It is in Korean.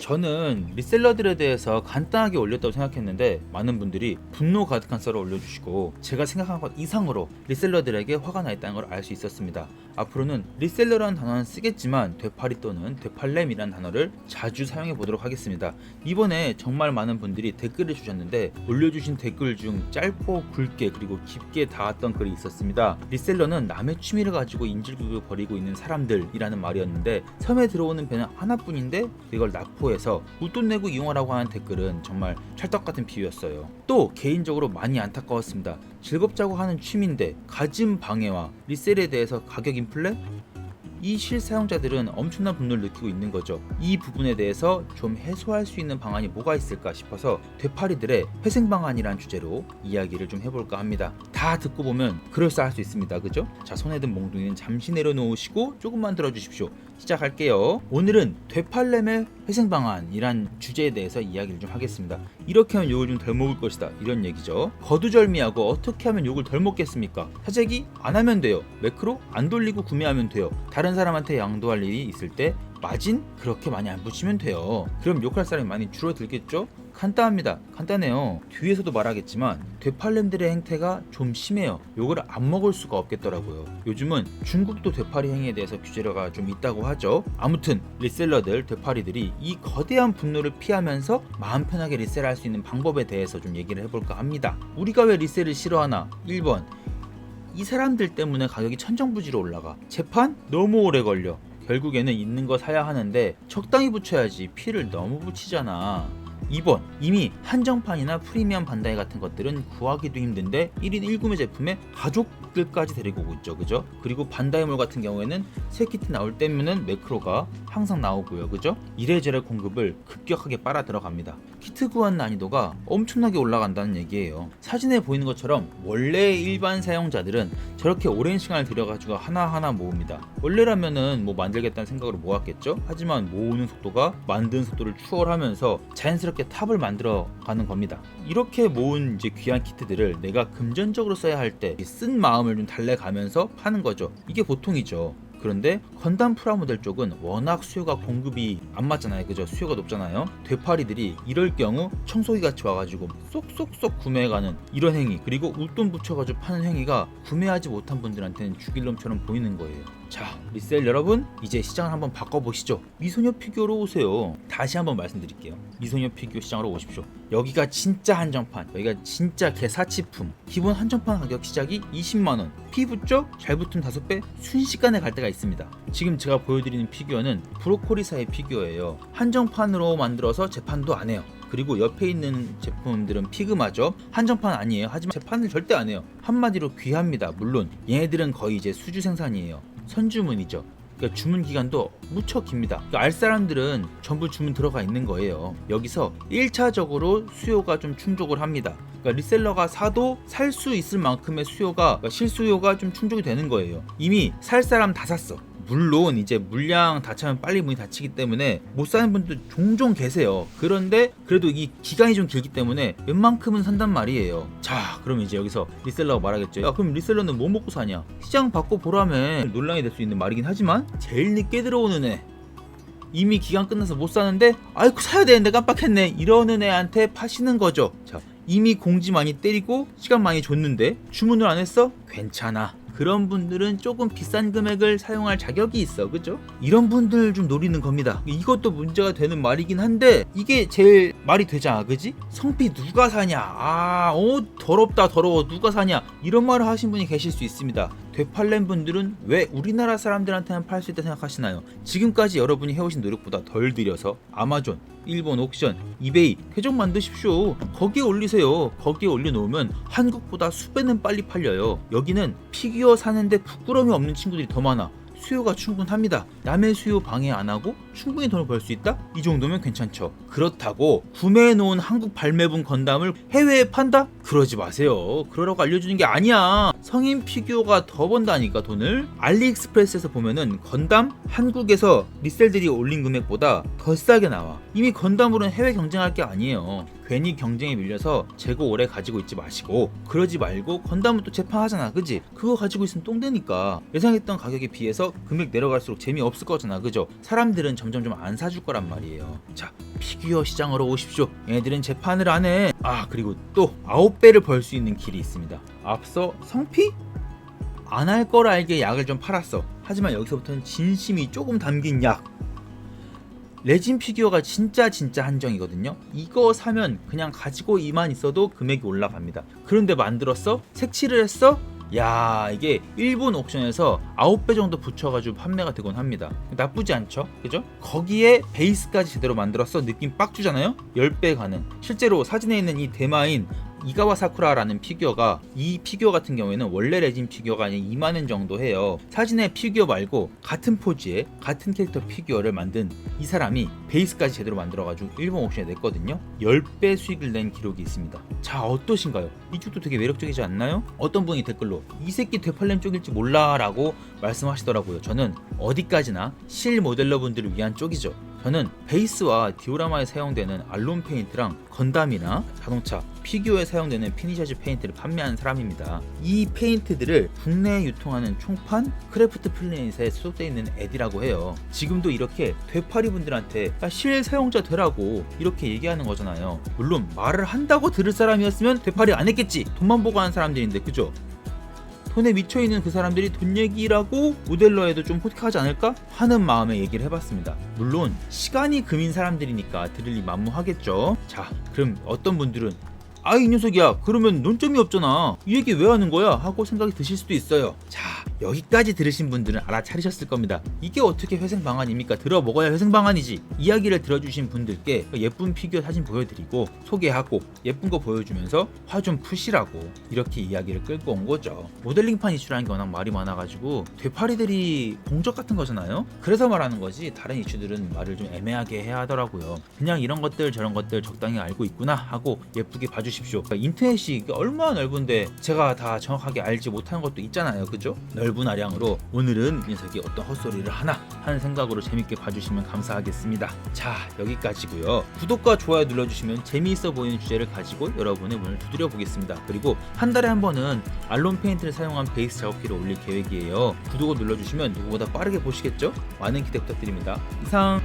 저는 리셀러들에 대해서 간단하게 올렸다고 생각했는데 많은 분들이 분노 가득한 썰을 올려주시고 제가 생각한 것 이상으로 리셀러들에게 화가 나 있다는 걸 알 수 있었습니다. 앞으로는 리셀러라는 단어는 쓰겠지만 되팔이 또는 되팔렘이라는 단어를 자주 사용해 보도록 하겠습니다. 이번에 정말 많은 분들이 댓글을 주셨는데 올려주신 댓글 중 짧고 굵게 그리고 깊게 닿았던 글이 있었습니다. 리셀러는 남의 취미를 가지고 인질극을 벌이고 있는 사람들이라는 말이었는데 섬에 들어오는 배는 하나뿐인데 그걸 납포해서 웃돈 내고 이용하라고 하는 댓글은 정말 찰떡같은 비유였어요. 또 개인적으로 많이 안타까웠습니다. 즐겁자고 하는 취미인데 가진 방해와 리셀에 대해서 가격 인플레? 이 실사용자들은 엄청난 분노를 느끼고 있는 거죠. 이 부분에 대해서 좀 해소할 수 있는 방안이 뭐가 있을까 싶어서 되팔이들의 회생 방안이란 주제로 이야기를 좀 해볼까 합니다. 다 듣고 보면 그럴싸할 수 있습니다. 그죠? 자, 손에 든 몽둥이는 잠시 내려놓으시고 조금만 들어주십시오. 시작할게요. 오늘은 되팔렘의 회생 방안이란 주제에 대해서 이야기를 좀 하겠습니다. 이렇게 하면 욕을 좀 덜 먹을 것이다 이런 얘기죠. 거두절미하고 어떻게 하면 욕을 덜 먹겠습니까? 사재기 안 하면 돼요. 매크로 안 돌리고 구매하면 돼요. 다른 사람한테 양도할 일이 있을 때 마진 그렇게 많이 안 붙이면 돼요. 그럼 욕할 사람이 많이 줄어들겠죠? 간단합니다. 간단해요. 뒤에서도 말하겠지만 되팔렘들의 행태가 좀 심해요. 욕을 안 먹을 수가 없겠더라고요. 요즘은 중국도 되팔이 행위에 대해서 규제가 좀 있다고 하죠. 아무튼 리셀러들, 되팔이들이 이 거대한 분노를 피하면서 마음 편하게 리셀할 수 있는 방법에 대해서 좀 얘기를 해볼까 합니다. 우리가 왜 리셀을 싫어하나? 1번, 이 사람들 때문에 가격이 천정부지로 올라가. 재판? 너무 오래 걸려. 결국에는 있는 거 사야 하는데 적당히 붙여야지 피를 너무 붙이잖아. 2번, 이미 한정판이나 프리미엄 반다이 같은 것들은 구하기도 힘든데 1인 1구매 제품에 가족들까지 데리고 오고 있죠. 그죠? 그리고 반다이몰 같은 경우에는 새 키트 나올 때면은 매크로가 항상 나오고요. 그죠? 이래저래 공급을 급격하게 빨아 들어갑니다. 키트 구한 난이도가 엄청나게 올라간다는 얘기예요. 사진에 보이는 것처럼 원래 일반 사용자들은 저렇게 오랜 시간을 들여가지고 하나하나 모읍니다. 원래라면은 뭐 만들겠다는 생각으로 모았겠죠? 하지만 모으는 속도가 만드는 속도를 추월하면서 자연스럽게 탑을 만들어 가는 겁니다. 이렇게 모은 이제 귀한 키트들을 내가 금전적으로 써야 할 때 쓴 마음을 좀 달래가면서 파는 거죠. 이게 보통이죠. 그런데 건담 프라모델 쪽은 워낙 수요가 공급이 안 맞잖아요. 그죠? 수요가 높잖아요. 되팔이들이 이럴 경우 청소기 같이 와가지고 쏙쏙쏙 구매해가는 이런 행위, 그리고 웃돈 붙여가지고 파는 행위가 구매하지 못한 분들한테는 죽일 놈처럼 보이는 거예요. 자, 리셀 여러분, 이제 시장을 한번 바꿔보시죠. 미소녀 피규어로 오세요. 다시 한번 말씀드릴게요. 미소녀 피규어 시장으로 오십시오. 여기가 진짜 한정판, 여기가 진짜 개사치품. 기본 한정판 가격 시작이 20만원. 피 붙죠? 잘 붙으면 5배? 순식간에 갈 때가 있습니다. 지금 제가 보여드리는 피규어는 브로콜리사의 피규어예요. 한정판으로 만들어서 재판도 안 해요. 그리고 옆에 있는 제품들은 피그마죠. 한정판 아니에요. 하지만 재판을 절대 안 해요. 한마디로 귀합니다. 물론 얘네들은 거의 이제 수주 생산이에요. 선주문이죠. 그러니까 주문 기간도 무척 깁니다. 그러니까 알 사람들은 전부 주문 들어가 있는 거예요. 여기서 1차적으로 수요가 좀 충족을 합니다. 그러니까 리셀러가 사도 살 수 있을 만큼의 수요가, 그러니까 실수요가 좀 충족이 되는 거예요. 이미 살 사람 다 샀어. 물론 이제 물량 다 차면 빨리 문이 닫히기 때문에 못 사는 분도 종종 계세요. 그런데 그래도 이 기간이 좀 길기 때문에 웬만큼은 산단 말이에요. 자, 그럼 이제 여기서 리셀러가 말하겠죠. 야, 그럼 리셀러는 뭐 먹고 사냐? 시장 바꿔 보라면 논란이 될 수 있는 말이긴 하지만 제일 늦게 들어오는 애, 이미 기간 끝나서 못 사는데 아이고 사야 되는데 깜빡했네 이러는 애한테 파시는 거죠. 자, 이미 공지 많이 때리고 시간 많이 줬는데 주문을 안 했어? 괜찮아. 그런 분들은 조금 비싼 금액을 사용할 자격이 있어. 그죠? 이런 분들 좀 노리는 겁니다. 이것도 문제가 되는 말이긴 한데 이게 제일 말이 되잖아. 그지? 성피 누가 사냐? 더럽다 더러워 누가 사냐? 이런 말을 하신 분이 계실 수 있습니다. 되팔렘 분들은 왜 우리나라 사람들한테만 팔 수 있다 생각하시나요? 지금까지 여러분이 해오신 노력보다 덜 들여서 아마존, 일본 옥션, 이베이 계정 만드십시오. 거기에 올리세요. 거기에 올려놓으면 한국보다 수배는 빨리 팔려요. 여기는 피규어 사는데 부끄러움이 없는 친구들이 더 많아. 수요가 충분합니다. 남의 수요 방해 안 하고 충분히 돈을 벌 수 있다? 이 정도면 괜찮죠. 그렇다고 구매해놓은 한국 발매분 건담을 해외에 판다? 그러지 마세요. 그러라고 알려주는 게 아니야. 성인 피규어가 더 번다니까 돈을. 알리익스프레스에서 보면은 건담 한국에서 리셀들이 올린 금액보다 더 싸게 나와. 이미 건담으로는 해외 경쟁할 게 아니에요. 괜히 경쟁에 밀려서 재고 오래 가지고 있지 마시고, 그러지 말고 건담은 또 재판하잖아. 그지? 그거 가지고 있으면 똥되니까 예상했던 가격에 비해서 금액 내려갈수록 재미없을 거잖아. 그죠? 사람들은 점점 좀 안 사줄 거란 말이에요. 자, 피규어 시장으로 오십시오. 얘네들은 재판을 안 해. 아, 그리고 또 9배를 벌 수 있는 길이 있습니다. 앞서 성피? 안 할 걸 알게 약을 좀 팔았어. 하지만 여기서부터는 진심이 조금 담긴 약. 레진 피규어가 진짜 한정이거든요. 이거 사면 그냥 가지고 이만 있어도 금액이 올라갑니다. 그런데 만들었어? 색칠을 했어? 야, 이게 일본 옥션에서 9배 정도 붙여가지고 판매가 되곤 합니다. 나쁘지 않죠? 그죠? 거기에 베이스까지 제대로 만들었어? 느낌 빡 주잖아요? 10배 가는. 실제로 사진에 있는 이 대마인 이가와 사쿠라라는 피규어가, 이 피규어 같은 경우에는 원래 레진 피규어가 아닌 2만원 정도 해요. 사진의 피규어 말고 같은 포즈에 같은 캐릭터 피규어를 만든 이 사람이 베이스까지 제대로 만들어가지고 일본 옥션에 냈거든요. 10배 수익을 낸 기록이 있습니다. 자, 어떠신가요? 이쪽도 되게 매력적이지 않나요? 어떤 분이 댓글로 이 새끼 되팔렘 쪽일지 몰라 라고 말씀하시더라고요. 저는 어디까지나 실 모델러 분들을 위한 쪽이죠. 저는 베이스와 디오라마에 사용되는 알론 페인트랑 건담이나 자동차, 피규어에 사용되는 피니셔즈 페인트를 판매하는 사람입니다. 이 페인트들을 국내에 유통하는 총판 크래프트 플래닛에 소속되어 있는 애디라고 해요. 지금도 이렇게 되팔이 분들한테 실 사용자 되라고 이렇게 얘기하는 거잖아요. 물론 말을 한다고 들을 사람이었으면 되팔이 안 했겠지. 돈만 보고 하는 사람들인데, 그죠? 돈에 미쳐있는 그 사람들이 돈 얘기라고 모델러에도 좀 호되하지 않을까 하는 마음에 얘기를 해봤습니다. 물론 시간이 금인 사람들이니까 들으리 만무하겠죠. 자, 그럼 어떤 분들은 이 녀석이야, 그러면 논점이 없잖아, 이 얘기 왜 하는 거야 하고 생각이 드실 수도 있어요. 자, 여기까지 들으신 분들은 알아차리셨을 겁니다. 이게 어떻게 회생 방안입니까? 들어 먹어야 회생 방안이지. 이야기를 들어주신 분들께 예쁜 피규어 사진 보여드리고 소개하고 예쁜 거 보여주면서 화 좀 푸시라고 이렇게 이야기를 끌고 온 거죠. 모델링판 이슈라는 게 워낙 말이 많아가지고 되팔이들이 공적 같은 거잖아요. 그래서 말하는 거지, 다른 이슈들은 말을 좀 애매하게 해야 하더라고요. 그냥 이런 것들 저런 것들 적당히 알고 있구나 하고 예쁘게 봐주십시오. 인터넷이 얼마나 넓은데 제가 다 정확하게 알지 못하는 것도 있잖아요. 그죠? 넓은 아량으로 오늘은 이 녀석이 어떤 헛소리를 하나 하는 생각으로 재밌게 봐주시면 감사하겠습니다. 자, 여기까지고요. 구독과 좋아요 눌러주시면 재미있어 보이는 주제를 가지고 여러분의 문을 두드려 보겠습니다. 그리고 한 달에 한 번은 알론 페인트를 사용한 베이스 작업기를 올릴 계획이에요. 구독을 눌러주시면 누구보다 빠르게 보시겠죠? 많은 기대 부탁드립니다. 이상.